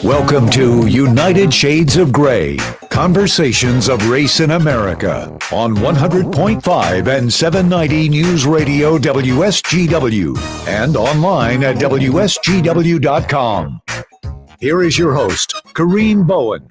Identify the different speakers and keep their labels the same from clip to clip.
Speaker 1: Welcome to United Shades of Gray, Conversations of Race in America on 100.5 and 790 News Radio WSGW and online at WSGW.com. Here is your host, Kareem Bowen.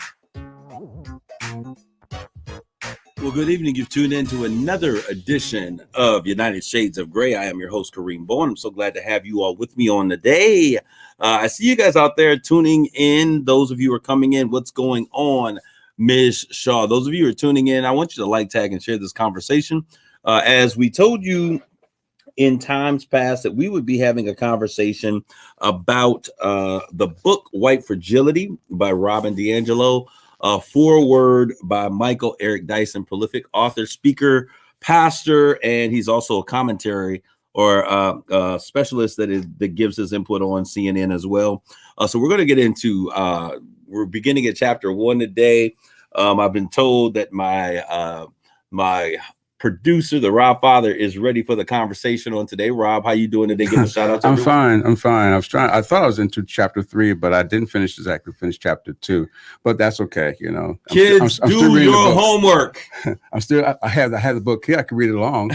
Speaker 2: Well, good evening. You've tuned in to another edition of United Shades of Gray. I am your host, Kareem Bowen. I'm so glad to have you all with me on the day. I see you guys out there tuning in. Those of you who are coming in, what's going on, Ms. Shaw? Those of you who are tuning in, I want you to like, tag, and share this conversation. As we told you in times past that we would be having a conversation about the book White Fragility by Robin DiAngelo. Foreword by Michael Eric Dyson, prolific author, speaker, pastor, and he's also a commentary or specialist that gives his input on CNN as well. So we're going to get into, we're beginning at chapter 1 today. I've been told that my producer, the Rob Father, is ready for the conversation on today. Rob, how you doing today? Give a shout out to everyone.
Speaker 3: I'm fine. I thought I was into chapter 3, but I didn't finish chapter 2. But that's okay, you know.
Speaker 2: Kids, I'm do your homework.
Speaker 3: I have the book here. I can read it along.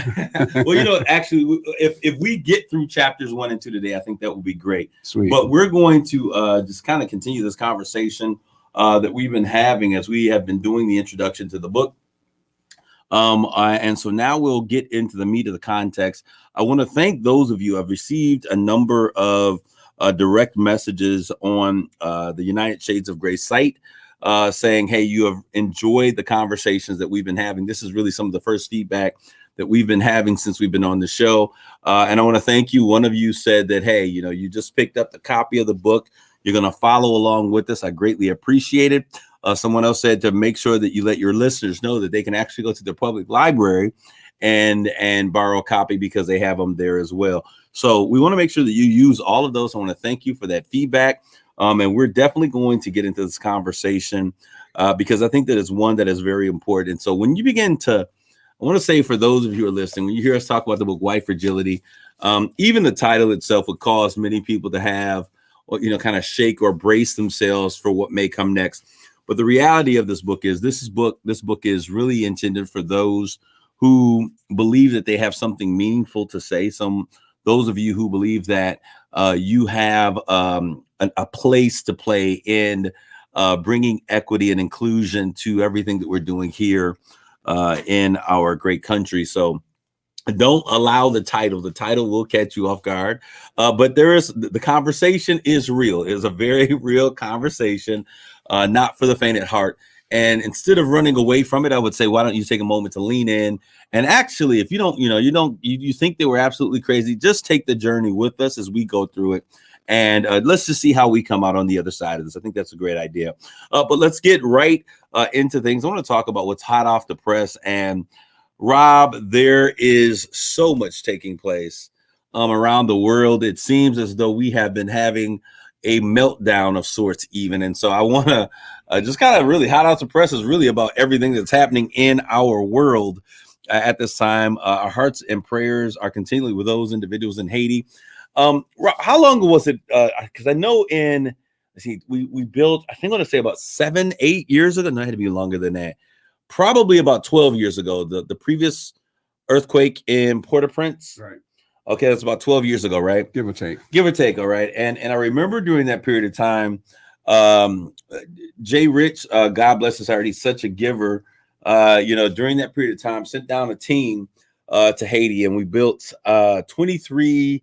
Speaker 2: Well, you know, actually, if we get through chapters 1 and 2 today, I think that would be great.
Speaker 3: Sweet.
Speaker 2: But we're going to just kind of continue this conversation that we've been having as we have been doing the introduction to the book. And so now we'll get into the meat of the context. I want to thank those of you. I've received a number of direct messages on the United Shades of Gray site saying, hey, you have enjoyed the conversations that we've been having. This is really some of the first feedback that we've been having since we've been on the show. And I want to thank you. One of you said that, hey, you know, you just picked up the copy of the book. You're going to follow along with us. I greatly appreciate it. Someone else said to make sure that you let your listeners know that they can actually go to their public library and borrow a copy because they have them there as well. So we want to make sure that you use all of those. I want to thank you for that feedback. And we're definitely going to get into this conversation because I think that it's one that is very important. So when you begin to, I want to say for those of you who are listening, when you hear us talk about the book White Fragility, even the title itself would cause many people to have, you know, kind of shake or brace themselves for what may come next. But the reality of this book is this book is really intended for those who believe that they have something meaningful to say. Those of you who believe that you have a place to play in bringing equity and inclusion to everything that we're doing here in our great country. So don't allow the title. The title will catch you off guard. But the conversation is real. It is a very real conversation. Not for the faint at heart. And instead of running away from it, I would say, why don't you take a moment to lean in? And actually, if you think they were absolutely crazy, just take the journey with us as we go through it. And let's just see how we come out on the other side of this. I think that's a great idea. But let's get right into things. I want to talk about what's hot off the press. And Rob, there is so much taking place around the world. It seems as though we have been having a meltdown of sorts even. And so I want to just kind of really hot off the press is really about everything that's happening in our world at this time. Our hearts and prayers are continually with those individuals in Haiti. How long was it? Because I know we built, I think I want to say about 7-8 years ago. No, it had to be longer than that. Probably about 12 years ago, the previous earthquake in Port-au-Prince.
Speaker 3: Right.
Speaker 2: Okay, that's about 12 years ago, right?
Speaker 3: Give or take.
Speaker 2: All right. And I remember during that period of time, Jay Rich, God bless his heart, he's such a giver. During that period of time, sent down a team to Haiti, and we built 23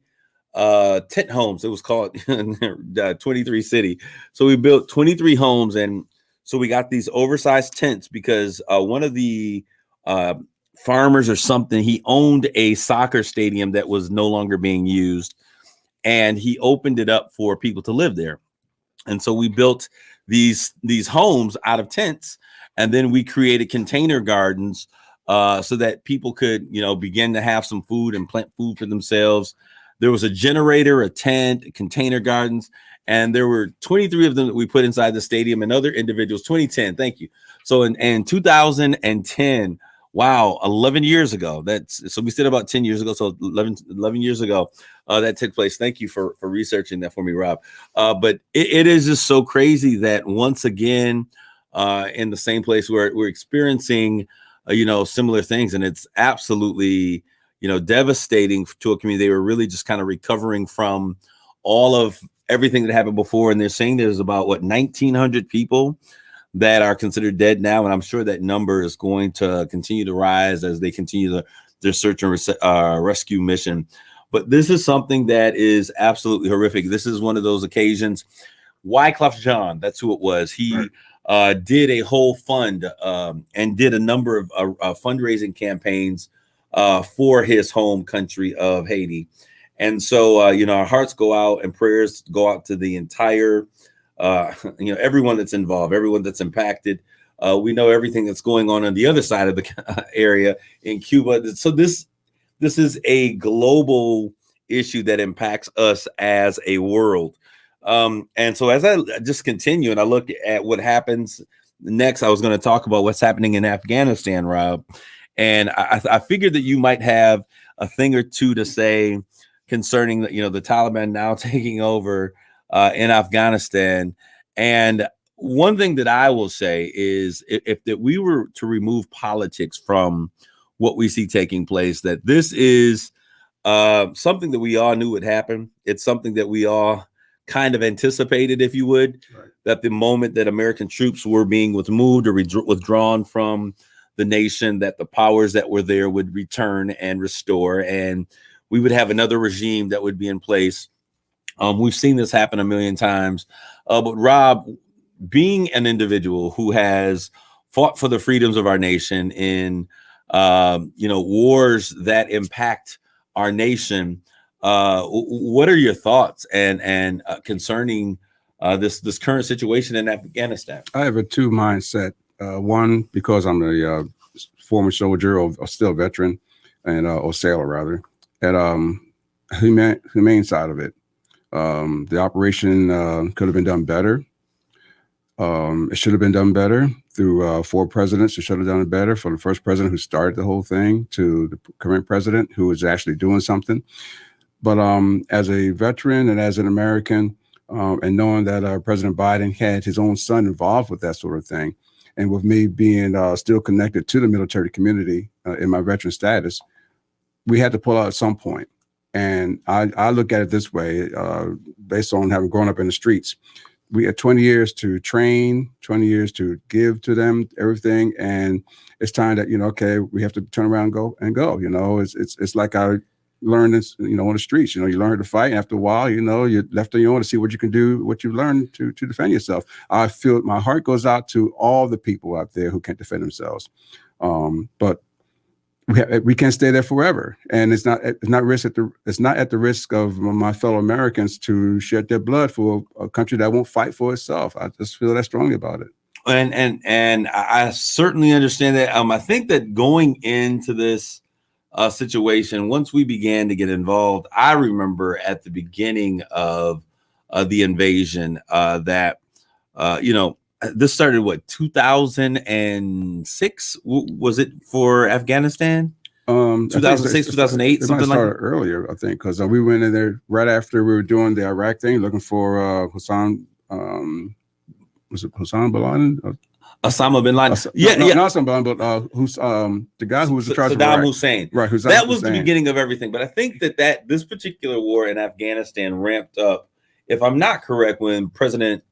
Speaker 2: tent homes. It was called 23 City. So we built 23 homes, and so we got these oversized tents because one of the farmers or something, he owned a soccer stadium that was no longer being used, and he opened it up for people to live there. And so we built these homes out of tents, and then we created container gardens so that people could, begin to have some food and plant food for themselves. There was a generator, a tent, container gardens, and there were 23 of them that we put inside the stadium, and other individuals. 2010, thank you. So in 2010, Wow, 11 years ago. So we said about 10 years ago. So 11 years ago, that took place. Thank you for researching that for me, Rob. But it is just so crazy that once again, in the same place where we're experiencing, similar things, and it's absolutely, devastating to a community. They were really just kind of recovering from all of everything that happened before, and they're saying there's about 1,900 people that are considered dead now, and I'm sure that number is going to continue to rise as they continue their search and rescue mission. But this is something that is absolutely horrific. This is one of those occasions. Wyclef Jean, that's who it was. He did a whole fund and did a number of fundraising campaigns for his home country of Haiti. And so, our hearts go out and prayers go out to the entire everyone that's involved, everyone that's impacted. We know everything that's going on the other side of the area in Cuba. So this is a global issue that impacts us as a world. And so as I just continue and I look at what happens next, I was going to talk about what's happening in Afghanistan, Rob. And I figured that you might have a thing or two to say concerning the Taliban now taking over in Afghanistan. And one thing that I will say is if that we were to remove politics from what we see taking place, that this is something that we all knew would happen. It's something that we all kind of anticipated, if you would, right, that the moment that American troops were being removed or withdrawn from the nation, that the powers that were there would return and restore, and we would have another regime that would be in place. We've seen this happen a million times. But Rob, being an individual who has fought for the freedoms of our nation in, wars that impact our nation, what are your thoughts and concerning this current situation in Afghanistan?
Speaker 3: I have a two mindset. One, because I'm a former soldier or still veteran, and or sailor rather, at humane side of it. The operation could have been done better. It should have been done better through 4 presidents. It should have done it better, from the first president who started the whole thing to the current president who is actually doing something. But as a veteran and as an American, and knowing that President Biden had his own son involved with that sort of thing, and with me being still connected to the military community in my veteran status, we had to pull out at some point. And I look at it this way, based on having grown up in the streets. We had 20 years to train, 20 years to give to them everything. And it's time that, okay, we have to turn around and go. It's like I learned this, on the streets. You learn to fight. And after a while, you're left on your own to see what you can do, what you've learned to defend yourself. I feel my heart goes out to all the people out there who can't defend themselves. But we can't stay there forever, and it's not at the risk of my fellow Americans to shed their blood for a country that won't fight for itself. I just feel that strongly about it.
Speaker 2: And I certainly understand that. I think that going into this situation, once we began to get involved, I remember at the beginning of the invasion that this started 2006 was it for Afghanistan? 2006, 2008, something like that.
Speaker 3: Earlier, I think, because we went in there right after we were doing the Iraq thing, looking for Hassan. Was it Hassan bin Laden?
Speaker 2: Osama bin Laden.
Speaker 3: Not Osama bin Laden, but who's the guy who was in charge of
Speaker 2: Saddam Hussein.
Speaker 3: Right,
Speaker 2: that was the beginning of everything. But I think that this particular war in Afghanistan ramped up, if I'm not correct, when President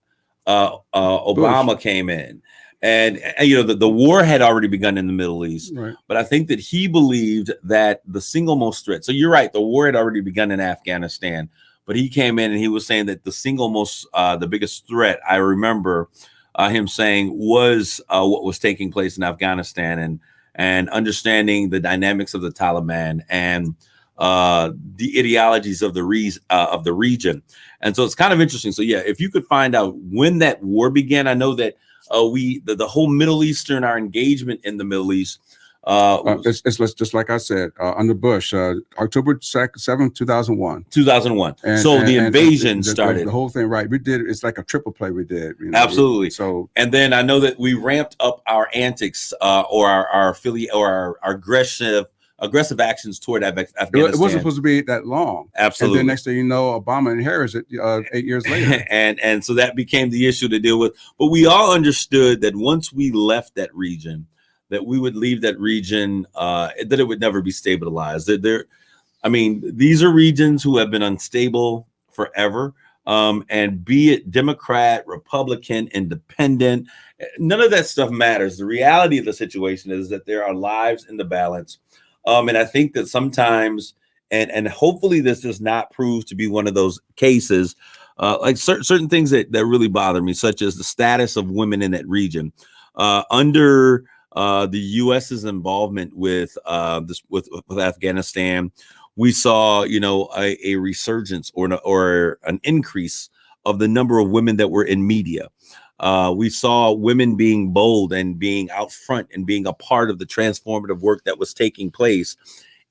Speaker 2: Obama came in, and the war had already begun in the Middle East, right. But I think that he believed that the single most threat. So you're right, the war had already begun in Afghanistan, but he came in and he was saying that the single most, the biggest threat, I remember him saying, was what was taking place in Afghanistan, and understanding the dynamics of the Taliban and the ideologies of the region. And so it's kind of interesting. So yeah, if you could find out when that war began, I know that the whole Middle Eastern, our engagement in the Middle East
Speaker 3: It's just like I said, under Bush, October 7th, 2001.
Speaker 2: 2001. So the invasion started.
Speaker 3: The whole thing, right? We did. It's like a triple play we did.
Speaker 2: Absolutely.
Speaker 3: So,
Speaker 2: and then I know that we ramped up our antics or our affiliate or our aggressive actions toward Afghanistan.
Speaker 3: It wasn't supposed to be that long.
Speaker 2: Absolutely.
Speaker 3: And then next thing you know, Obama inherits it 8 years later.
Speaker 2: and so that became the issue to deal with. But we all understood that once we left that region, that we would leave that region, that it would never be stabilized. These are regions who have been unstable forever. And be it Democrat, Republican, Independent, none of that stuff matters. The reality of the situation is that there are lives in the balance. And I think that sometimes, and hopefully this does not prove to be one of those cases, like certain things that really bother me, such as the status of women in that region. Under the U.S.'s involvement with Afghanistan, we saw, a resurgence or an increase of the number of women that were in media. We saw women being bold and being out front and being a part of the transformative work that was taking place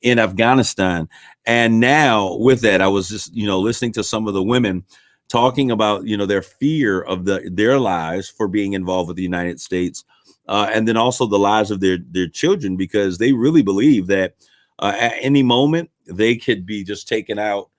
Speaker 2: in Afghanistan. And now with that, I was just, listening to some of the women talking about, their fear of their lives for being involved with the United States. And then also the lives of their children, because they really believe that at any moment they could be just taken out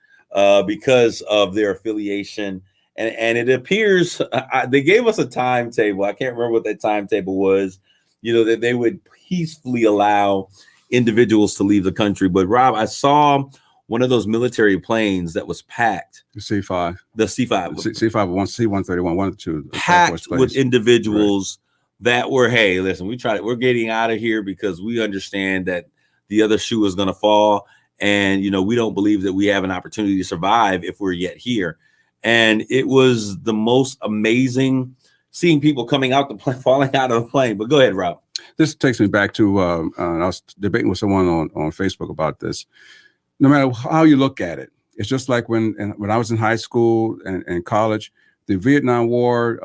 Speaker 2: because of their affiliation. And it appears they gave us a timetable. I can't remember what that timetable was, that they would peacefully allow individuals to leave the country. But Rob, I saw one of those military planes that was packed.
Speaker 3: The C-5.
Speaker 2: The C-5.
Speaker 3: C-5, C-131, one of the two.
Speaker 2: Packed with individuals that were, hey, listen, we're getting out of here because we understand that the other shoe is going to fall. And, we don't believe that we have an opportunity to survive if we're yet here. And it was the most amazing seeing people coming out the plane, falling out of the plane. But go ahead, Rob.
Speaker 3: This takes me back to, I was debating with someone on Facebook about this. No matter how you look at it, it's just like when I was in high school and college, the Vietnam War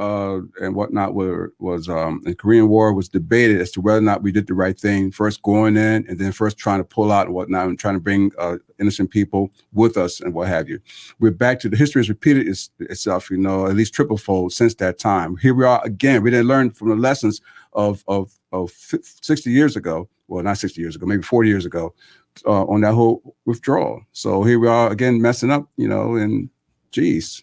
Speaker 3: and whatnot was the Korean War was debated as to whether or not we did the right thing, first going in and then first trying to pull out and whatnot and trying to bring innocent people with us and what have you. We're back to the history has repeated itself, at least triple-fold since that time. Here we are again. We didn't learn from the lessons of 60 years ago. Well, not 60 years ago, maybe 40 years ago on that whole withdrawal. So here we are again messing up, and geez.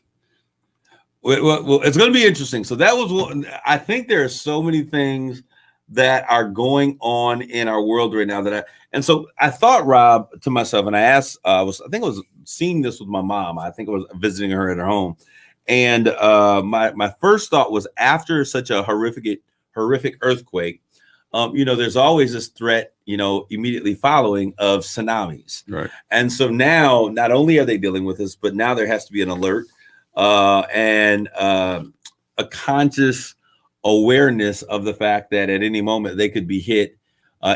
Speaker 2: Well, it's going to be interesting. So that was one. I think there are so many things that are going on in our world right now and so I thought, Rob, to myself, and I asked, I think I was seeing this with my mom. I think I was visiting her at her home. And my first thought was, after such a horrific earthquake, there's always this threat, immediately following of tsunamis.
Speaker 3: Right.
Speaker 2: And so now not only are they dealing with this, but now there has to be an alert. And a conscious awareness of the fact that at any moment they could be hit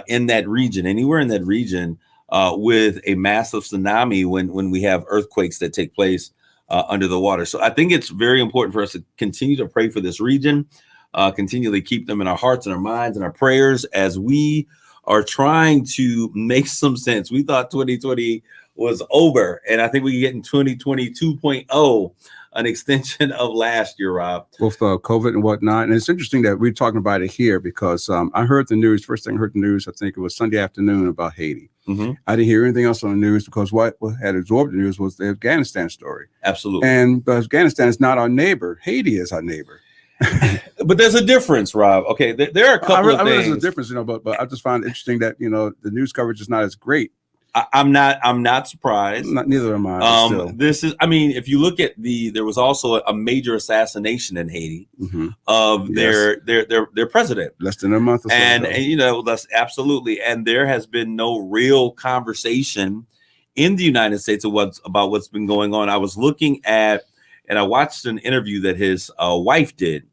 Speaker 2: in that region, anywhere in that region, with a massive tsunami when we have earthquakes that take place under the water. So I think it's very important for us to continue to pray for this region, continually keep them in our hearts and our minds and our prayers as we are trying to make some sense. We thought 2020 was over, and I think we get in 2020 2.0. An extension of last year, Rob.
Speaker 3: With COVID and whatnot. And it's interesting that we're talking about it here because I heard the news, first thing I heard the news, I think it was Sunday afternoon about Haiti. Mm-hmm. I didn't hear anything else on the news because what had absorbed the news was the Afghanistan story.
Speaker 2: Absolutely.
Speaker 3: And Afghanistan is not our neighbor. Haiti is our neighbor.
Speaker 2: But there's a difference, Rob. Okay, there are a couple of things.
Speaker 3: There's a difference, but I just find it interesting that, the news coverage is not as great.
Speaker 2: I'm not surprised.
Speaker 3: Neither am I.
Speaker 2: This is, if you look at there was also a major assassination in Haiti of their president.
Speaker 3: Less than a month or so.
Speaker 2: And that's absolutely. And there has been no real conversation in the United States about what's been going on. I was looking at, and I watched an interview that his wife did,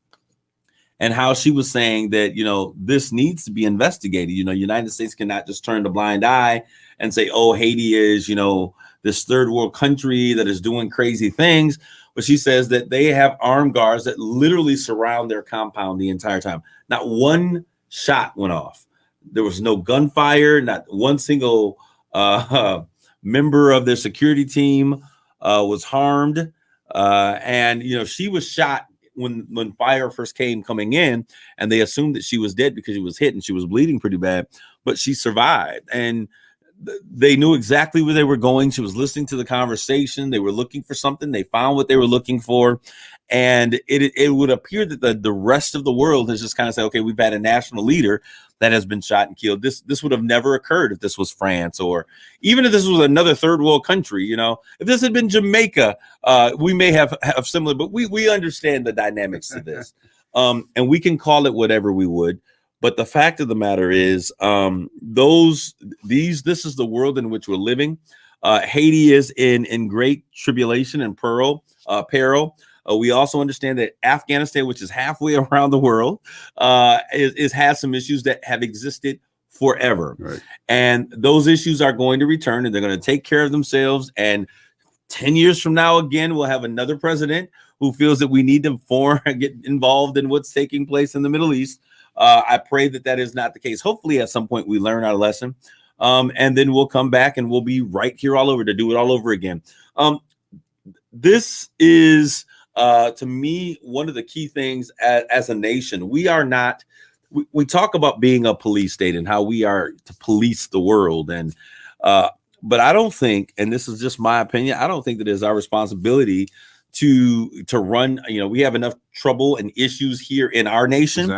Speaker 2: and how she was saying that, this needs to be investigated. United States cannot just turn a blind eye and say, oh, Haiti is, this third world country that is doing crazy things. But she says that they have armed guards that literally surround their compound the entire time. Not one shot went off. There was no gunfire. Not one single member of their security team was harmed. And she was shot when fire first coming in, and they assumed that she was dead because she was hit and she was bleeding pretty bad, but she survived. And they knew exactly where they were going. She was listening to the conversation. They were looking for something. They found what they were looking for. And it would appear that the rest of the world has just kind of said, okay, we've had a national leader that has been shot and killed. This would have never occurred if this was France, or even if this was another third world country. If this had been Jamaica, we may have similar, but we understand the dynamics of this. And we can call it whatever we would. But the fact of the matter is, this is the world in which we're living. Haiti is in great tribulation and peril. We also understand that Afghanistan, which is halfway around the world, has some issues that have existed forever. Right. And those issues are going to return, and they're going to take care of themselves. And 10 years from now, again, we'll have another president who feels that we need to get involved in what's taking place in the Middle East. I pray that is not the case. Hopefully, at some point, we learn our lesson, and then we'll come back and we'll be right here all over to do it all over again. This is, to me, one of the key things as a nation. We are not. We talk about being a police state and how we are to police the world, but I don't think, and this is just my opinion, I don't think that it is our responsibility to run. We have enough trouble and issues here in our nation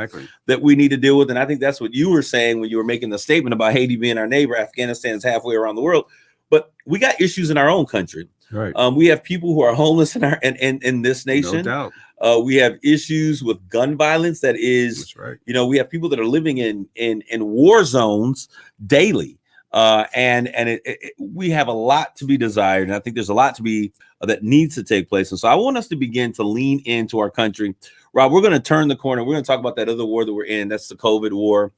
Speaker 2: that we need to deal with. And I think that's what you were saying when you were making the statement about Haiti being our neighbor. Afghanistan is halfway around the world, but we got issues in our own country. Right. We have people who are homeless in this nation. No doubt. We have issues with gun violence. That is, that's right. We have people that are living in war zones daily. And we have a lot to be desired. And I think there's a lot to be that needs to take place. And so I want us to begin to lean into our country. Rob, we're going to turn the corner. We're going to talk about that other war that we're in. That's the COVID war.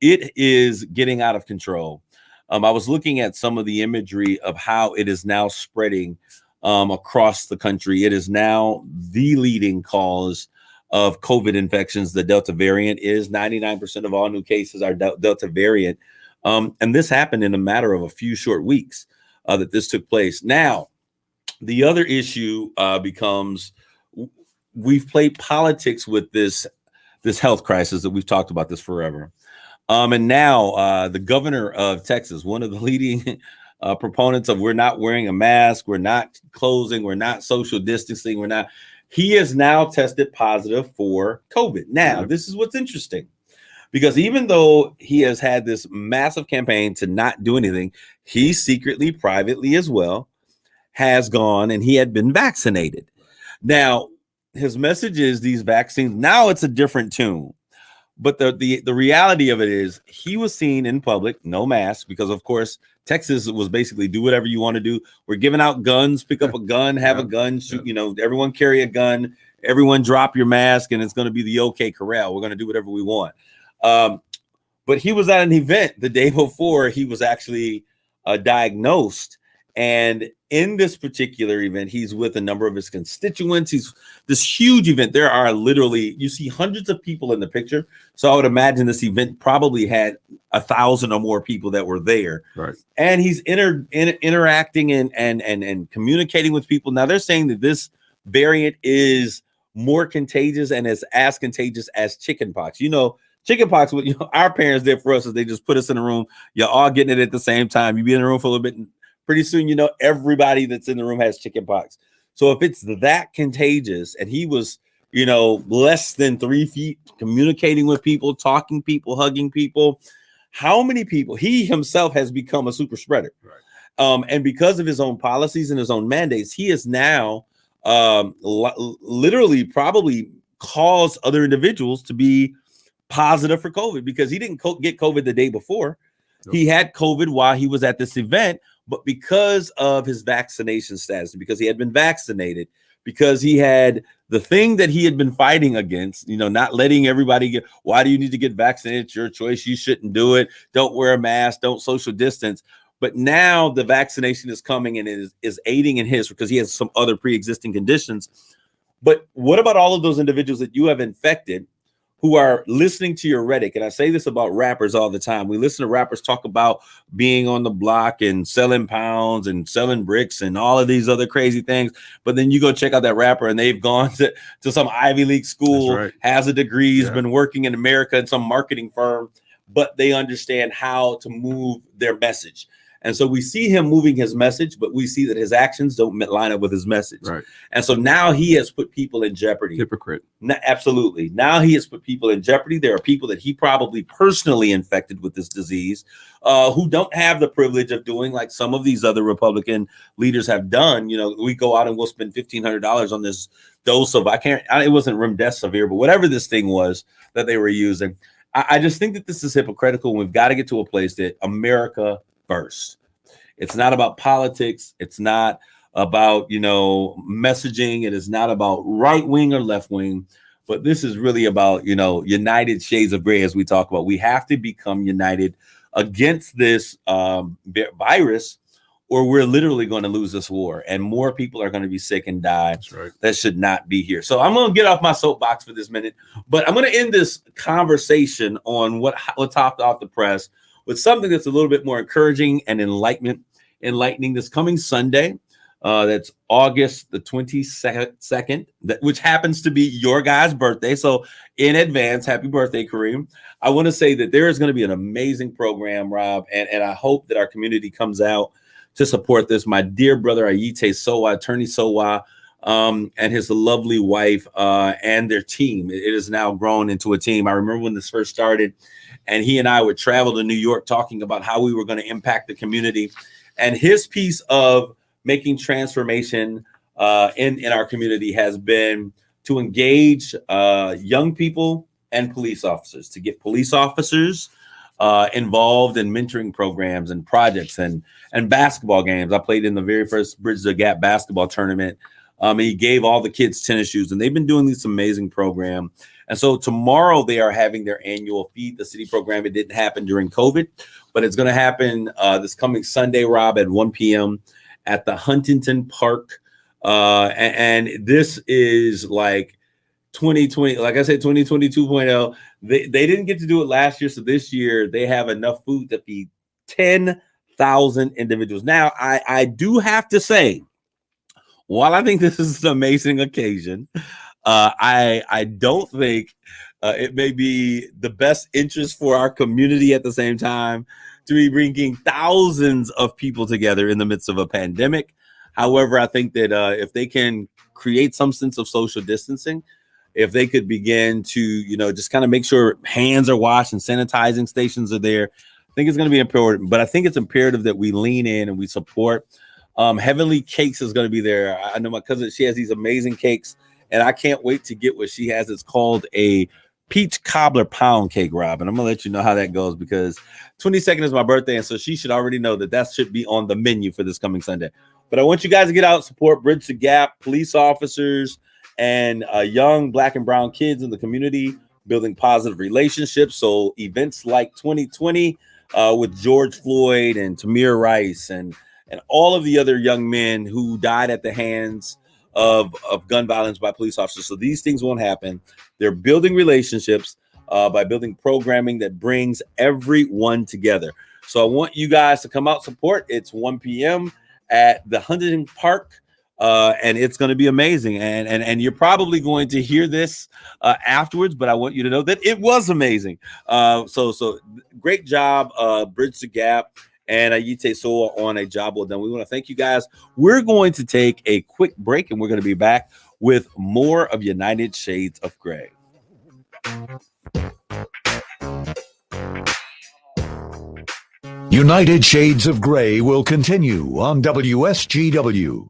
Speaker 2: It is getting out of control. I was looking at some of the imagery of how it is now spreading across the country. It is now the leading cause of COVID infections. The Delta variant is 99% of all new cases are Delta variant. And this happened in a matter of a few short weeks that this took place. Now, the other issue becomes we've played politics with this health crisis that we've talked about this forever. And now the governor of Texas, one of the leading proponents of we're not wearing a mask, we're not closing, we're not social distancing, he has now tested positive for COVID. Now, this is what's interesting. Because even though he has had this massive campaign to not do anything, he secretly, privately as well, has gone and he had been vaccinated. Now, his message is these vaccines, now it's a different tune. But the reality of it is he was seen in public, no mask, because, of course, Texas was basically do whatever you want to do. We're giving out guns, pick up a gun, have a gun, shoot, everyone carry a gun, everyone drop your mask, and it's going to be the OK Corral. We're going to do whatever we want. But he was at an event the day before he was actually diagnosed. And in this particular event, he's with a number of his constituents. He's this huge event. There are literally, you see hundreds of people in the picture. So I would imagine this event probably had 1,000 or more people that were there. Right. And he's interacting and communicating with people. Now they're saying that this variant is more contagious and is as contagious as chickenpox. Chickenpox, what our parents did for us is they just put us in a room. You're all getting it at the same time. You be in the room for a little bit, and pretty soon, everybody that's in the room has chickenpox. So if it's that contagious, and he was, less than 3 feet, communicating with people, talking people, hugging people, how many people? He himself has become a super spreader. Right. And because of his own policies and his own mandates, he is now literally probably caused other individuals to be positive for COVID, because he didn't get COVID the day before. Nope. He had COVID while he was at this event, but because of his vaccination status, because he had been vaccinated, because he had the thing that he had been fighting against, not letting everybody get, why do you need to get vaccinated? It's your choice. You shouldn't do it. Don't wear a mask. Don't social distance. But now the vaccination is coming and it is aiding in his, because he has some other pre-existing conditions. But what about all of those individuals that you have infected who are listening to your rhetoric, and I say this about rappers all the time. We listen to rappers talk about being on the block and selling pounds and selling bricks and all of these other crazy things. But then you go check out that rapper and they've gone to some Ivy League school,
Speaker 3: right.
Speaker 2: has a degree, has
Speaker 3: Yeah.
Speaker 2: been working in America in some marketing firm, but they understand how to move their message. And so we see him moving his message, but we see that his actions don't line up with his message.
Speaker 3: Right.
Speaker 2: And so now he has put people in jeopardy.
Speaker 3: Hypocrite.
Speaker 2: Absolutely. Now he has put people in jeopardy. There are people that he probably personally infected with this disease who don't have the privilege of doing like some of these other Republican leaders have done. You know, we go out and we'll spend $1,500 on this dose of, it wasn't remdesivir, but whatever this thing was that they were using. I just think that this is hypocritical. And we've got to get to a place that America first. It's not about politics. It's not about, messaging. It is not about right wing or left wing, but this is really about, united shades of gray, as we talk about. We have to become united against this virus, or we're literally going to lose this war, and more people are going to be sick and die.
Speaker 3: That's right.
Speaker 2: That should not be here. So I'm going to get off my soapbox for this minute, but I'm going to end this conversation on what's hot off the press with something that's a little bit more encouraging and enlightening this coming Sunday. That's August the 22nd, which happens to be your guy's birthday. So in advance, happy birthday, Kareem. I want to say that there is going to be an amazing program, Rob, and I hope that our community comes out to support this. My dear brother, Ayite Sowa, Attorney Sowa, and his lovely wife and their team. It has now grown into a team. I remember when this first started, and he and I would travel to New York talking about how we were going to impact the community. And his piece of making transformation in our community has been to engage young people and police officers, to get police officers involved in mentoring programs and projects and basketball games. I played in the very first Bridge the Gap basketball tournament. He gave all the kids tennis shoes, and they've been doing this amazing program. And so tomorrow they are having their annual Feed the City program. It didn't happen during COVID, but it's going to happen this coming Sunday, Rob, at 1 p.m. at the Huntington Park. And this is like 2020, like I said, 2020 2.0. They didn't get to do it last year. So this year they have enough food to feed 10,000 individuals. Now, I do have to say, while I think this is an amazing occasion, I don't think it may be the best interest for our community at the same time to be bringing thousands of people together in the midst of a pandemic. However, I think that if they can create some sense of social distancing, if they could begin to, just kind of make sure hands are washed and sanitizing stations are there, I think it's going to be important. But I think it's imperative that we lean in and we support. Heavenly Cakes is going to be there. I know my cousin, she has these amazing cakes, and I can't wait to get what she has. It's called a peach cobbler pound cake, Rob. And I'm going to let you know how that goes, because 22nd is my birthday, and so she should already know that should be on the menu for this coming Sunday. But I want you guys to get out and support Bridge the Gap, police officers, and young Black and brown kids in the community, building positive relationships. So events like 2020 with George Floyd and Tamir Rice and all of the other young men who died at the hands of gun violence by police officers. So these things won't happen. They're building relationships by building programming that brings everyone together. So I want you guys to come out, support. It's 1 p.m. at the Huntington Park. And it's going to be amazing. And you're probably going to hear this afterwards, but I want you to know that it was amazing. So great job, Bridge the Gap and Ayite Soa on a job well done. We want to thank you guys. We're going to take a quick break, and we're going to be back with more of United Shades of Gray.
Speaker 1: United Shades of Gray will continue on WSGW.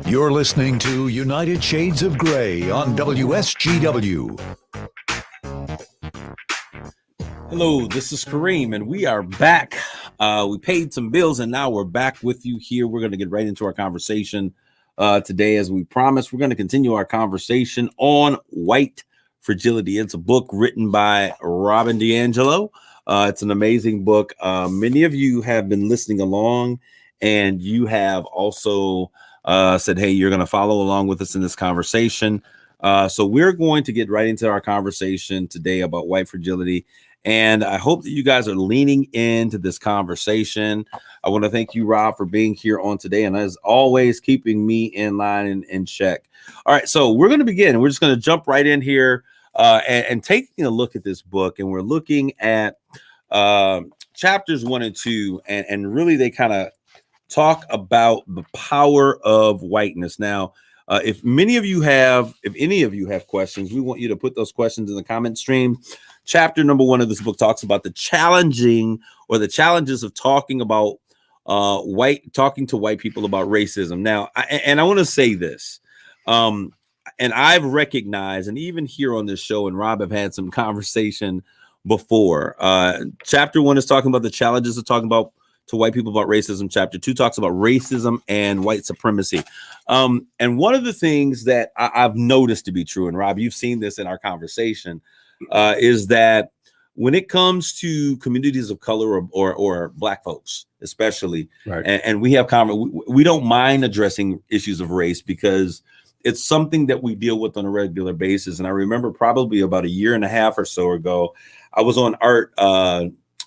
Speaker 1: You're listening to United Shades of Grey on WSGW.
Speaker 2: Hello, this is Kareem, and we are back. We paid some bills, and now we're back with you here. We're going to get right into our conversation today. As we promised, we're going to continue our conversation on white fragility. It's a book written by Robin DiAngelo. It's an amazing book. Many of you have been listening along, and you have also said, hey, you're going to follow along with us in this conversation. So we're going to get right into our conversation today about white fragility. And I hope that you guys are leaning into this conversation. I want to thank you, Rob, for being here on today. And as always, keeping me in line and in check. All right, so we're going to begin. We're just going to jump right in here and taking a look at this book. And we're looking at chapters 1 and 2. And really, they kind of talk about the power of whiteness. Now, if any of you have questions, we want you to put those questions in the comment stream. Chapter number 1 of this book talks about the challenges of talking about talking to white people about racism. Now, I want to say this, and I've recognized, and even here on this show, and Rob have had some conversation before. Chapter 1 is talking about the challenges of talking about to white people about racism. Chapter 2 talks about racism and white supremacy. And one of the things that I've noticed to be true, and Rob, you've seen this in our conversation, is that when it comes to communities of color or Black folks, especially,
Speaker 3: right.
Speaker 2: and we have we don't mind addressing issues of race because it's something that we deal with on a regular basis. And I remember probably about a year and a half or so ago, I was on Art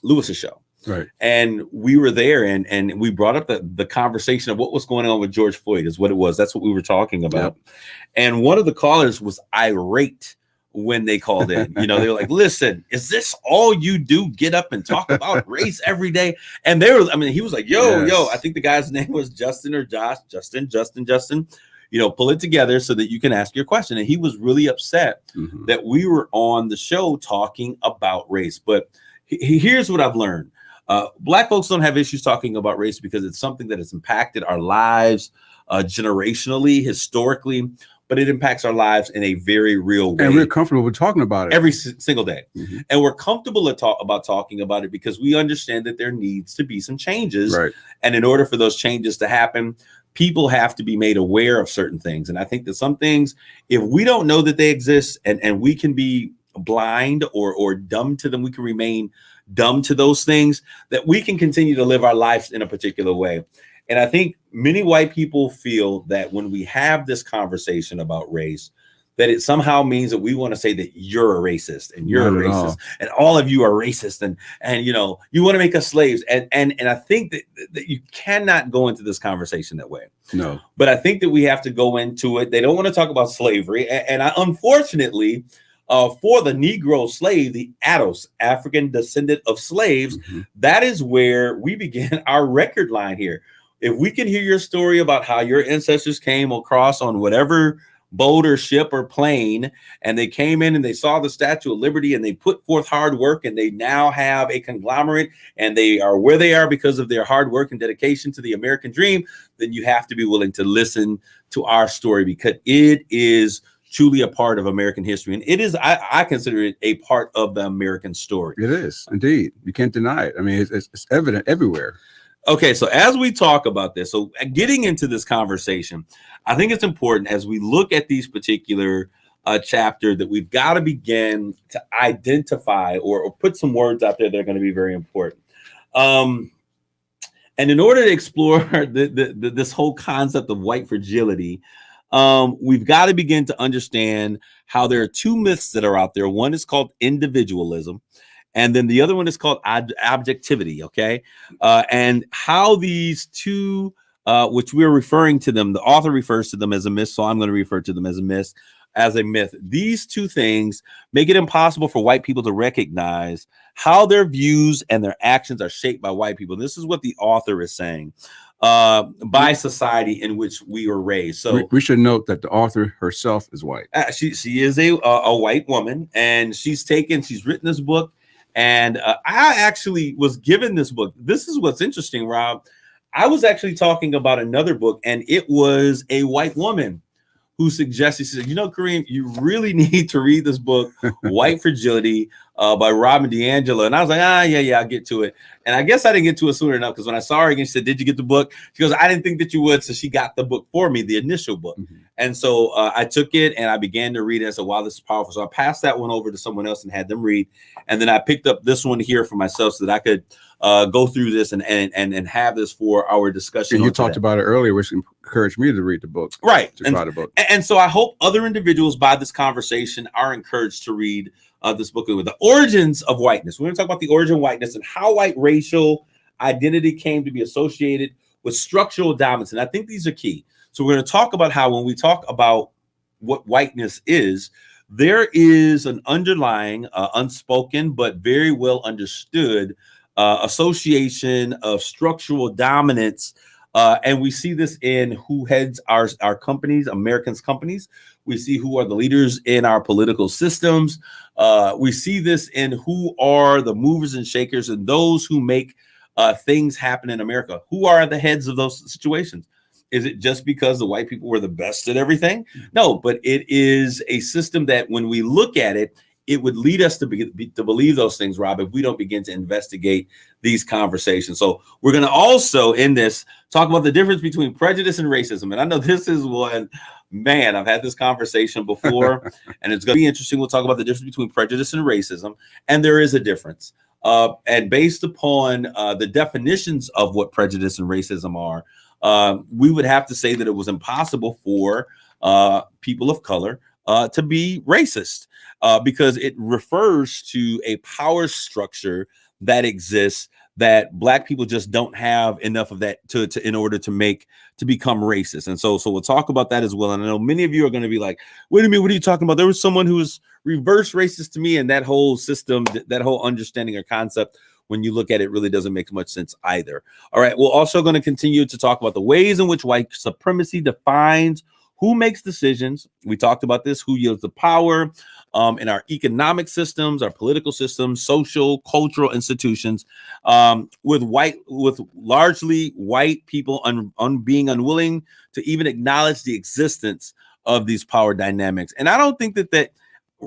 Speaker 2: Lewis's show.
Speaker 3: Right.
Speaker 2: And we were there and we brought up the conversation of what was going on with George Floyd is what it was. That's what we were talking about. Yep. And one of the callers was irate when they called in. You know, they were like, listen, is this all you do? Get up and talk about race every day? And he was like, yo, I think the guy's name was Justin or Josh, Justin, you know, pull it together so that you can ask your question. And he was really upset that we were on the show talking about race. But here's what I've learned. Black folks don't have issues talking about race because it's something that has impacted our lives generationally, historically, but it impacts our lives in a very real way.
Speaker 3: And we're comfortable with talking about it
Speaker 2: every single day. And we're comfortable about talking about it because we understand that there needs to be some changes.
Speaker 3: Right.
Speaker 2: And in order for those changes to happen, people have to be made aware of certain things. And I think that some things, if we don't know that they exist and we can be blind or dumb to them, we can remain dumb to those things, that we can continue to live our lives in a particular way. And I think many white people feel that when we have this conversation about race, that it somehow means that we want to say that you're a racist and you're a racist and all of you are racist and you know, you want to make us slaves. And I think that you cannot go into this conversation that way.
Speaker 3: No.
Speaker 2: But I think that we have to go into it. They don't want to talk about slavery. And unfortunately, for the Negro slave, the ADOS, African descendant of slaves, that is where we begin our record line here. If we can hear your story about how your ancestors came across on whatever boat or ship or plane, and they came in and they saw the Statue of Liberty and they put forth hard work and they now have a conglomerate and they are where they are because of their hard work and dedication to the American dream, then you have to be willing to listen to our story because it is truly a part of American history. And it is, I consider it a part of the American story.
Speaker 3: It is, indeed. You can't deny it. I mean, it's evident everywhere.
Speaker 2: Okay, so as we talk about this, so getting into this conversation, I think it's important as we look at these particular chapter that we've got to begin to identify or put some words out there that are going to be very important. And in order to explore this whole concept of white fragility, we've got to begin to understand how there are two myths that are out there. One is called individualism, and then the other one is called objectivity. Okay. And how these two, which we're referring to them, the author refers to them as a myth. So I'm going to refer to them as a myth. These two things make it impossible for white people to recognize how their views and their actions are shaped by white people. This is what the author is saying. By society in which we were raised. So
Speaker 3: we should note that the author herself is white.
Speaker 2: She is a white woman, and she's written this book. And I actually was given this book. This is what's interesting, Rob. I was actually talking about another book, and it was a white woman who suggested, she said, Kareem, you really need to read this book, White Fragility, by Robin DiAngelo. And I was like, yeah, I'll get to it. And I guess I didn't get to it sooner enough, because when I saw her again, she said, did you get the book? She goes, I didn't think that you would. So she got the book for me, the initial book. Mm-hmm. And so I took it and I began to read it. I said, wow, this is powerful. So I passed that one over to someone else and had them read. And then I picked up this one here for myself so that I could go through this and have this for our discussion.
Speaker 3: And you talked about it earlier, which encouraged me to read the book.
Speaker 2: Right.
Speaker 3: To try the book.
Speaker 2: And so I hope other individuals by this conversation are encouraged to read this book with the origins of whiteness. We're going to talk about the origin of whiteness and how white racial identity came to be associated with structural dominance. And I think these are key. So we're going to talk about how, when we talk about what whiteness is, there is an underlying, unspoken, but very well understood association of structural dominance. And we see this in who heads our companies, Americans' companies. We see who are the leaders in our political systems. We see this in who are the movers and shakers and those who make things happen in America. Who are the heads of those situations? Is it just because the white people were the best at everything? No, but it is a system that when we look at it, it would lead us to believe those things, Rob, if we don't begin to investigate these conversations. So we're going to also, in this, talk about the difference between prejudice and racism. And I know this is one, man, I've had this conversation before, and it's going to be interesting. We'll talk about the difference between prejudice and racism. And there is a difference. And based upon the definitions of what prejudice and racism are, we would have to say that it was impossible for people of color to be racist, because it refers to a power structure that exists that Black people just don't have enough of that to in order to become racist. And so we'll talk about that as well. And I know many of you are going to be like, wait a minute, what are you talking about? There was someone who was reverse racist to me, and that whole system, that whole understanding or concept, when you look at it, really doesn't make much sense either. All right, we're also going to continue to talk about the ways in which white supremacy defines who makes decisions. We talked about this, who yields the power in our economic systems, our political systems, social, cultural institutions, with largely white people being unwilling to even acknowledge the existence of these power dynamics. And I don't think that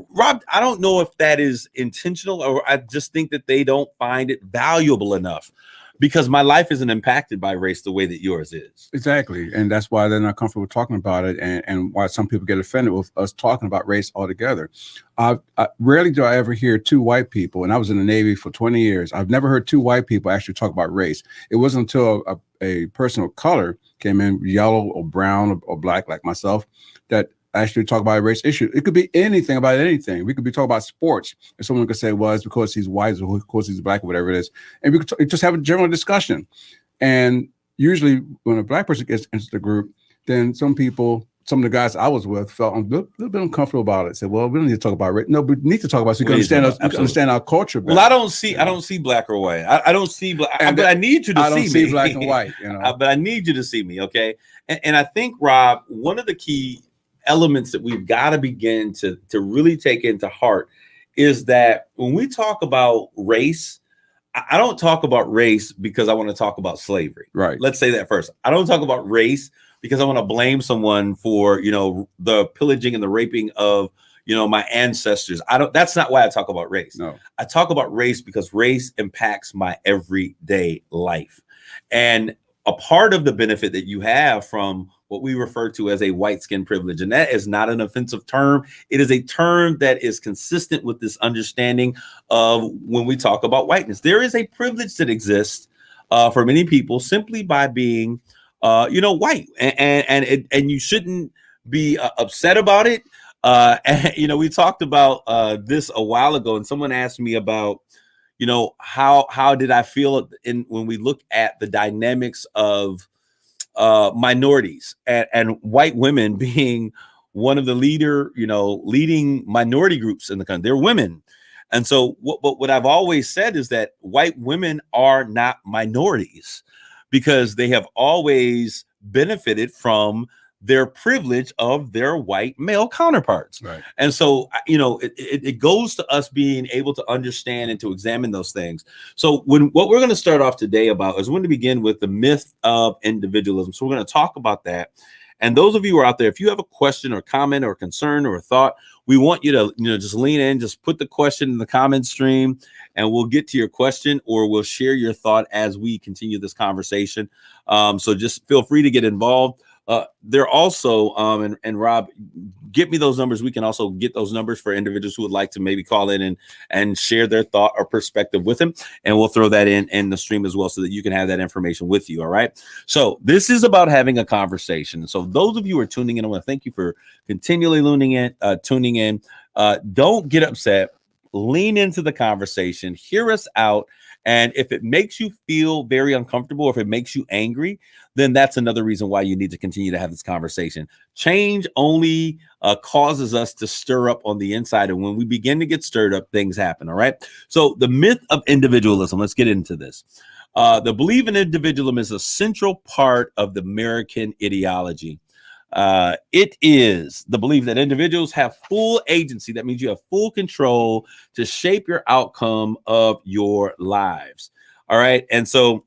Speaker 2: Rob, I don't know if that is intentional, or I just think that they don't find it valuable enough, because my life isn't impacted by race the way that yours is.
Speaker 3: Exactly. And that's why they're not comfortable talking about it, and why some people get offended with us talking about race altogether. Rarely do I ever hear two white people, and I was in the Navy for 20 years. I've never heard two white people actually talk about race. It wasn't until a person of color came in, yellow or brown or black like myself, that actually talk about a race issue. It could be anything about anything. We could be talking about sports, and someone could say, well, it's because he's white, or because he's black, or whatever it is. And we could just have a general discussion. And usually when a Black person gets into the group, then some of the guys I was with felt a little bit uncomfortable about it. Said, well, we don't need to talk about race. No, we need to talk about it so you can understand our culture better.
Speaker 2: Well, I don't see black or white. I don't see black, but I need you to see me.
Speaker 3: I don't see black and white,
Speaker 2: but I need you to see me, okay? And I think, Rob, one of the key elements that we've got to begin to really take into heart is that when we talk about race, I don't talk about race because I want to talk about slavery.
Speaker 3: Right.
Speaker 2: Let's say that first. I don't talk about race because I want to blame someone for, the pillaging and the raping of, my ancestors. That's not why I talk about race.
Speaker 3: No.
Speaker 2: I talk about race because race impacts my everyday life. And a part of the benefit that you have from what we refer to as a white skin privilege, and that is not an offensive term. It is a term that is consistent with this understanding of when we talk about whiteness. There is a privilege that exists for many people simply by being, white, and you shouldn't be upset about it. And, we talked about this a while ago, and someone asked me about, how did I feel when we look at the dynamics of minorities and white women being one of the leading minority groups in the country. They're women. And so what I've always said is that white women are not minorities, because they have always benefited from their privilege of their white male counterparts.
Speaker 3: Right.
Speaker 2: And so, it goes to us being able to understand and to examine those things. So what we're going to start off today about is we're going to begin with the myth of individualism. So we're going to talk about that. And those of you who are out there, if you have a question or comment or concern or a thought, we want you to, just lean in, just put the question in the comment stream, and we'll get to your question, or we'll share your thought as we continue this conversation. So just feel free to get involved. They're also, and Rob, get me those numbers. We can also get those numbers for individuals who would like to maybe call in and share their thought or perspective with him. And we'll throw that in the stream as well, so that you can have that information with you. All right. So this is about having a conversation. So those of you who are tuning in, I want to thank you for continually tuning in. Don't get upset. Lean into the conversation. Hear us out. And if it makes you feel very uncomfortable, or if it makes you angry, then that's another reason why you need to continue to have this conversation. Change only causes us to stir up on the inside. And when we begin to get stirred up, things happen. All right. So the myth of individualism, let's get into this. The belief in individualism is a central part of the American ideology. It is the belief that individuals have full agency. That means you have full control to shape your outcome of your lives. All right. And so,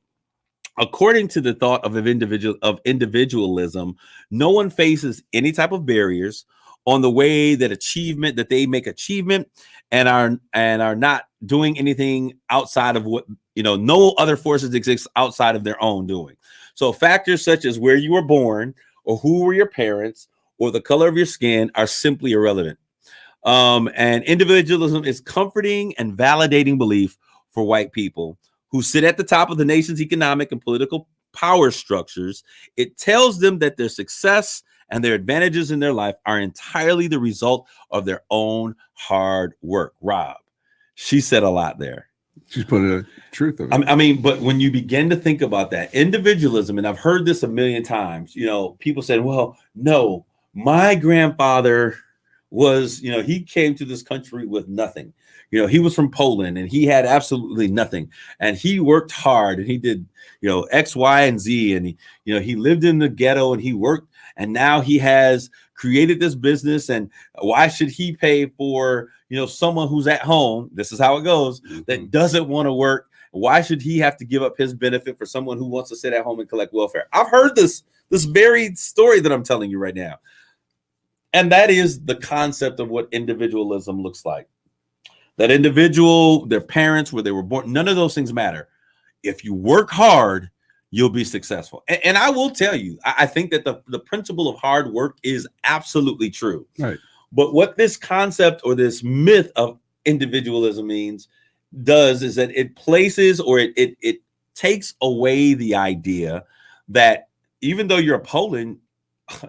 Speaker 2: according to the thought of individualism, no one faces any type of barriers on the way that they make achievement, and are not doing anything outside of what, no other forces exist outside of their own doing. So factors such as where you were born, or who were your parents, or the color of your skin are simply irrelevant. And individualism is comforting and validating belief for white people who sit at the top of the nation's economic and political power structures. It tells them that their success and their advantages in their life are entirely the result of their own hard work. Rob, she said a lot there.
Speaker 3: She's put the truth of it.
Speaker 2: I mean, but when you begin to think about that individualism, and I've heard this a million times, people said, well, no, my grandfather was, he came to this country with nothing. He was from Poland, and he had absolutely nothing. And he worked hard, and he did, X, Y, and Z. And he lived in the ghetto, and he worked, and now he has created this business. And why should he pay for, someone who's at home? This is how it goes, that doesn't want to work. Why should he have to give up his benefit for someone who wants to sit at home and collect welfare? I've heard this very story that I'm telling you right now. And that is the concept of what individualism looks like. That individual, their parents, where they were born, none of those things matter. If you work hard, you'll be successful. And I will tell you, I think that the principle of hard work is absolutely true.
Speaker 3: Right.
Speaker 2: But what this concept or this myth of individualism does is that it places, or it takes away the idea that even though you're a Poland,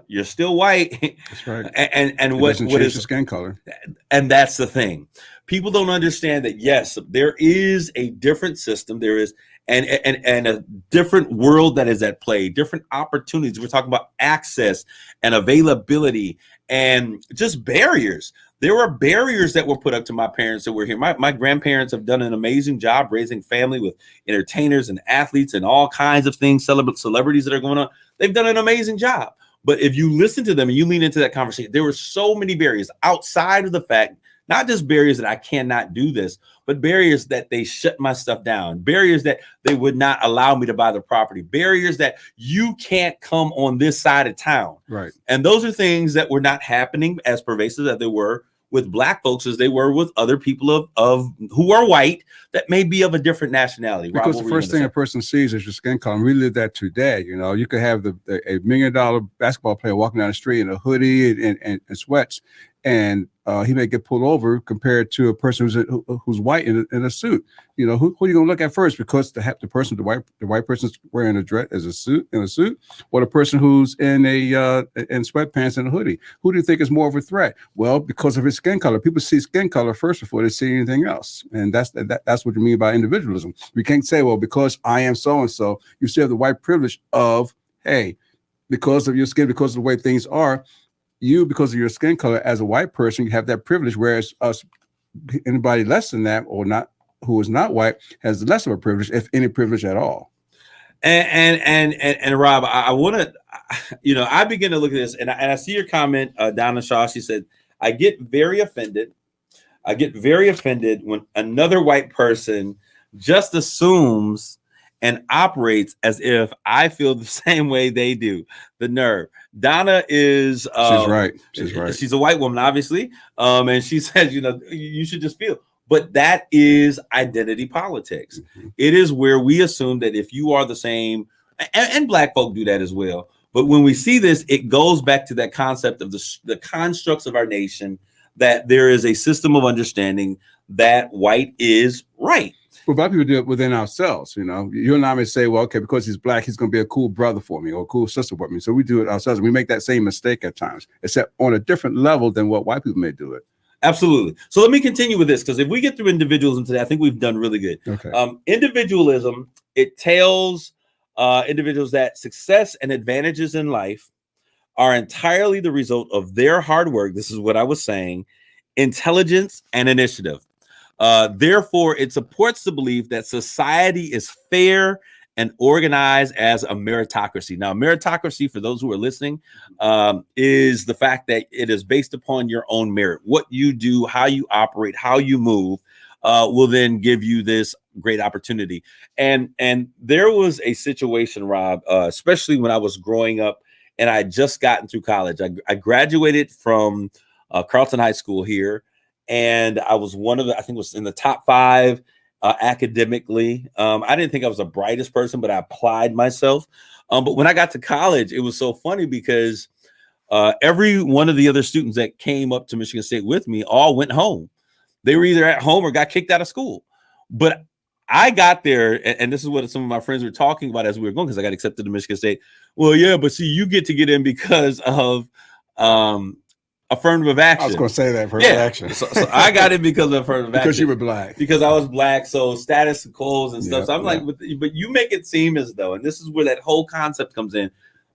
Speaker 2: you're still white. That's right. And what is
Speaker 3: the skin color?
Speaker 2: And that's the thing. People don't understand that, yes, there is a different system. There is and a different world that is at play, different opportunities. We're talking about access and availability and just barriers. There were barriers that were put up to my parents that were here. My grandparents have done an amazing job raising family with entertainers and athletes and all kinds of things, celebrities that are going on. They've done an amazing job. But if you listen to them and you lean into that conversation, there were so many barriers outside of the fact, not just barriers that I cannot do this, but barriers that they shut my stuff down, barriers that they would not allow me to buy the property, barriers that you can't come on this side of town.
Speaker 3: Right.
Speaker 2: And those are things that were not happening as pervasive as they were with Black folks as they were with other people of who are white that may be of a different nationality.
Speaker 3: Because Rob, the first thing a person sees is your skin color. And we live that today. You could have a $1 million basketball player walking down the street in a hoodie and sweats, and he may get pulled over compared to a person who's white in a suit. Who are you going to look at first? Because the white person's wearing a dress as a suit, or the person who's in sweatpants and a hoodie. Who do you think is more of a threat? Well, because of his skin color. People see skin color first before they see anything else, and that's what you mean by individualism. We can't say, well, because I am so and so, you still have the white privilege of, hey, because of your skin, because of the way things are. You, because of your skin color as a white person, you have that privilege, whereas anybody less than that or not, who is not white, has less of a privilege, if any privilege at all.
Speaker 2: And Rob, I want to, I begin to look at this, and I see your comment, Donna Shaw. She said, I get very offended. I get very offended when another white person just assumes and operates as if I feel the same way they do. The nerve. Donna is
Speaker 3: she's right. She's right.
Speaker 2: She's a white woman, obviously. And she says, you should just feel. But that is identity politics. Mm-hmm. It is where we assume that if you are the same, and black folk do that as well. But when we see this, it goes back to that concept of the constructs of our nation, that there is a system of understanding that white is right.
Speaker 3: Well, black people do it within ourselves. You and I may say, well, okay, because he's black, he's going to be a cool brother for me or a cool sister for me. So we do it ourselves. We make that same mistake at times, except on a different level than what white people may do it.
Speaker 2: Absolutely. So let me continue with this, because if we get through individualism today, I think we've done really good.
Speaker 3: Okay.
Speaker 2: Individualism, it tells individuals that success and advantages in life are entirely the result of their hard work. This is what I was saying, intelligence and initiative. Therefore, it supports the belief that society is fair and organized as a meritocracy. Now, meritocracy, for those who are listening, is the fact that it is based upon your own merit. What you do, how you operate, how you move, will then give you this great opportunity. And there was a situation, Rob, especially when I was growing up and I had just gotten through college. I graduated from Carleton High School here, and I was one of the, I think it was in the top 5 academically. I didn't think I was the brightest person, but I applied myself. But when I got to college, it was so funny because every one of the other students that came up to Michigan State with me all went home. They were either at home or got kicked out of school. But I got there, and this is what some of my friends were talking about as we were going, because I got accepted to Michigan State. Well, yeah, but see, you get to get in because of affirmative action.
Speaker 3: I was going to say that, affirmative action.
Speaker 2: So I got in because of affirmative action.
Speaker 3: Because you were black.
Speaker 2: Because I was black, so status quos and stuff. So I'm like, but you make it seem as though, and this is where that whole concept comes in,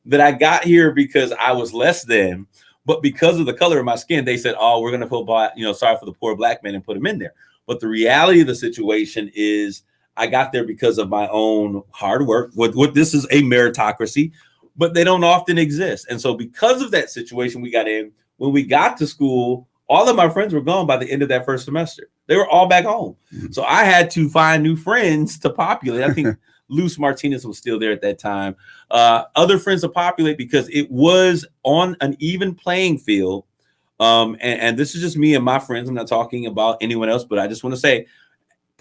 Speaker 2: that I got here because I was less than, but because of the color of my skin, they said, oh, we're going to put black, sorry for the poor black man, and put him in there. But the reality of the situation is I got there because of my own hard work. What this is a meritocracy, but they don't often exist. And so because of that situation, we got in. When we got to school, all of my friends were gone by the end of that first semester. They were all back home. Mm-hmm. So I had to find new friends to populate. I think Luz Martinez was still there at that time. Other friends to populate, because it was on an even playing field. And this is just me and my friends. I'm not talking about anyone else, but I just want to say,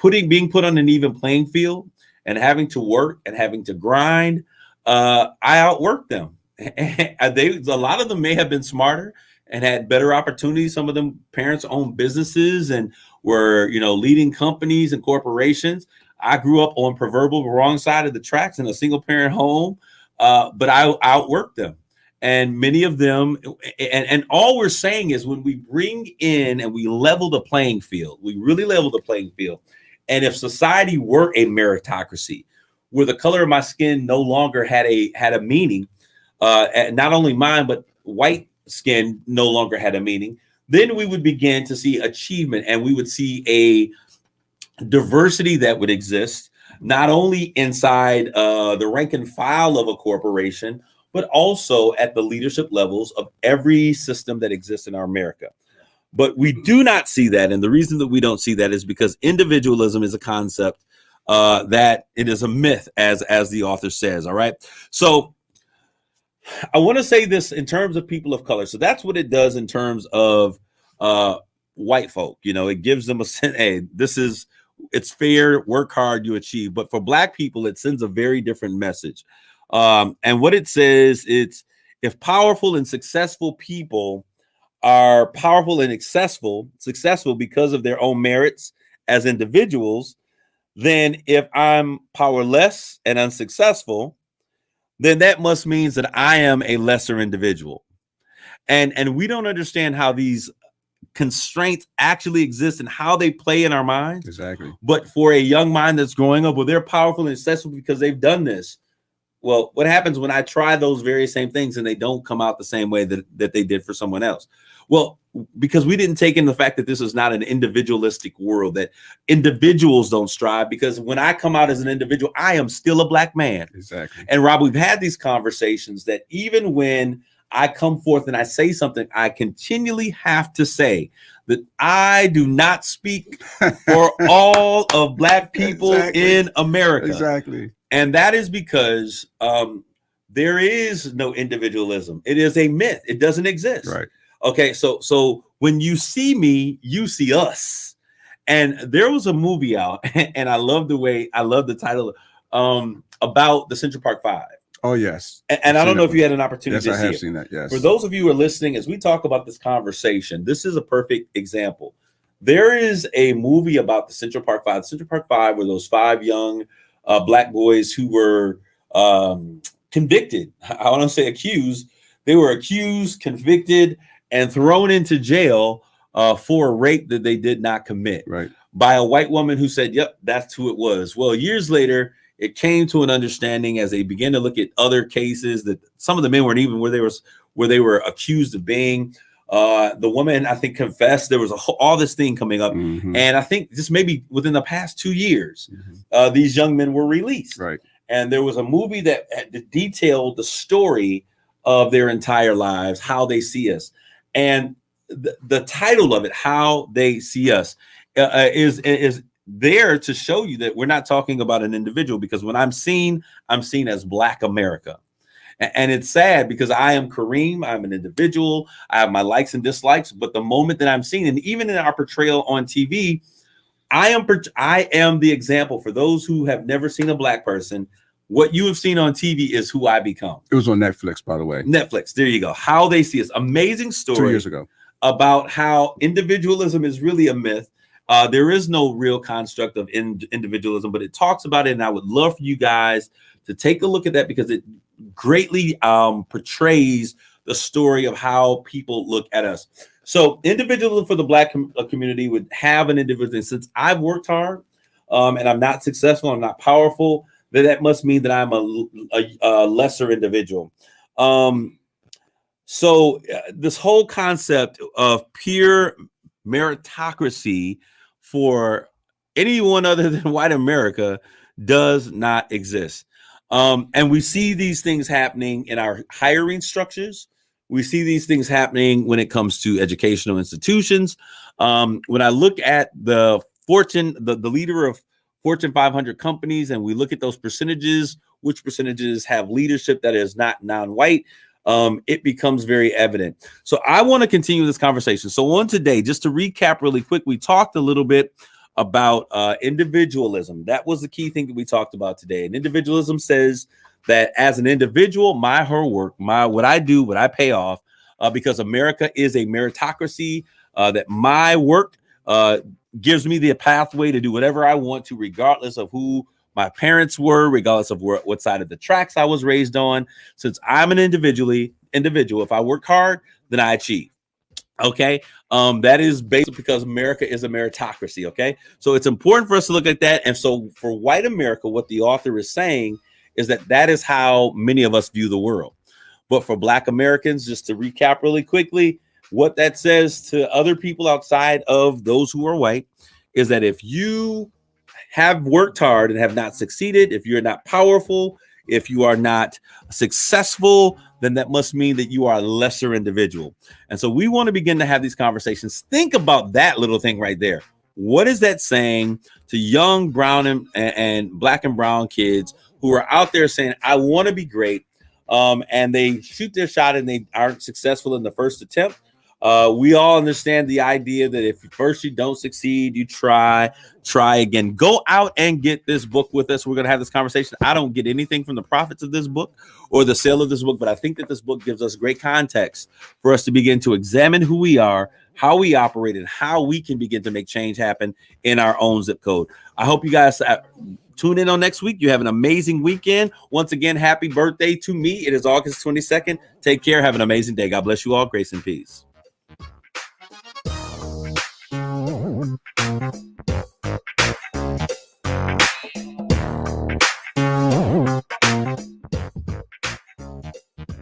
Speaker 2: being put on an even playing field and having to work and having to grind, I outworked them. A lot of them may have been smarter and had better opportunities. Some of them parents owned businesses and were, leading companies and corporations. I grew up on proverbial wrong side of the tracks in a single parent home, but I outworked them. And many of them, and all we're saying is when we bring in and we level the playing field, we really level the playing field. And if society were a meritocracy, where the color of my skin no longer had a meaning, not only mine, but white skin no longer had a meaning, then we would begin to see achievement, and we would see a diversity that would exist, not only inside the rank and file of a corporation, but also at the leadership levels of every system that exists in our America. But we do not see that. And the reason that we don't see that is because individualism is a concept that it is a myth, as the author says. All right. So I want to say this in terms of people of color. So that's what it does in terms of white folk. It gives them a sense, hey, it's fair, work hard, you achieve. But for black people, it sends a very different message. And what it says, it's if powerful and successful people are powerful and successful because of their own merits as individuals, then if I'm powerless and unsuccessful, then that must means that I am a lesser individual. And we don't understand how these constraints actually exist and how they play in our minds.
Speaker 3: Exactly.
Speaker 2: But for a young mind that's growing up, well, they're powerful and successful because they've done this. Well, what happens when I try those very same things and they don't come out the same way that they did for someone else? Well, because we didn't take in the fact that this is not an individualistic world, that individuals don't strive. Because when I come out as an individual, I am still a black man.
Speaker 3: Exactly.
Speaker 2: And Rob, we've had these conversations that even when I come forth and I say something, I continually have to say that I do not speak for all of black people in America.
Speaker 3: Exactly.
Speaker 2: And that is because there is no individualism. It is a myth. It doesn't exist.
Speaker 3: Right.
Speaker 2: Okay. So when you see me, you see us. And there was a movie out, and I love the title about the Central Park Five.
Speaker 3: Oh, yes.
Speaker 2: And I don't know if you had an opportunity to see it.
Speaker 3: Yes, I have seen that, yes.
Speaker 2: For those of you who are listening, as we talk about this conversation, this is a perfect example. There is a movie about the Central Park Five. The Central Park Five were those 5 young black boys who were convicted. I want to say accused. They were accused, convicted, and thrown into jail for a rape that they did not commit.
Speaker 3: Right.
Speaker 2: By a white woman who said, yep, that's who it was. Well, years later, it came to an understanding as they began to look at other cases that some of the men weren't even where they were accused of being. The woman, I think, confessed. There was all this thing coming up.
Speaker 3: Mm-hmm.
Speaker 2: And I think just maybe within the past 2 years, these young men were released.
Speaker 3: Right.
Speaker 2: And there was a movie that detailed the story of their entire lives, how they see us. And the title of it, How They See Us, is there to show you that we're not talking about an individual, because when I'm seen as Black America. And it's sad because I am Kareem. I'm an individual. I have my likes and dislikes. But the moment that I'm seen, and even in our portrayal on TV, I am the example for those who have never seen a Black person. What you have seen on TV is who I become.
Speaker 3: It was on Netflix, by the way.
Speaker 2: Netflix. There you go. How They See Us. Amazing story.
Speaker 3: 2 years ago.
Speaker 2: About how individualism is really a myth. There is no real construct of individualism, but it talks about it. And I would love for you guys to take a look at that, because it greatly portrays the story of how people look at us. So individualism for the Black community would have an individual. And since I've worked hard and I'm not successful, I'm not powerful, then that must mean that I'm a lesser individual. So this whole concept of pure meritocracy for anyone other than white America does not exist. And we see these things happening in our hiring structures. We see these things happening when it comes to educational institutions. When I look at the leader of Fortune 500 companies, and we look at those percentages, which percentages have leadership that is not non-white, it becomes very evident. So I want to continue this conversation. So on today, just to recap really quick, we talked a little bit about individualism. That was the key thing that we talked about today. And individualism says that as an individual, my hard work, what I do, what I pay off, because America is a meritocracy, that my work gives me the pathway to do whatever I want to, regardless of who my parents were, regardless of what side of the tracks I was raised on. Since I'm an individual, if I work hard, then I achieve. Okay. That is basically because America is a meritocracy. Okay. So it's important for us to look at that. And so for white America, what the author is saying is that is how many of us view the world. But for Black Americans, just to recap really quickly, what that says to other people outside of those who are white is that if you have worked hard and have not succeeded, if you're not powerful, if you are not successful, then that must mean that you are a lesser individual. And so we want to begin to have these conversations. Think about that little thing right there. What is that saying to young brown and Black and brown kids who are out there saying, I want to be great, and they shoot their shot and they aren't successful in the first attempt? We all understand the idea that if first you don't succeed, you try again. Go out and get this book with us. We're going to have this conversation. I don't get anything from the profits of this book or the sale of this book, but I think that this book gives us great context for us to begin to examine who we are, how we operate, and how we can begin to make change happen in our own zip code. I hope you guys tune in on next week. You have an amazing weekend. Once again, happy birthday to me. It is August 22nd. Take care. Have an amazing day. God bless you all. Grace and peace.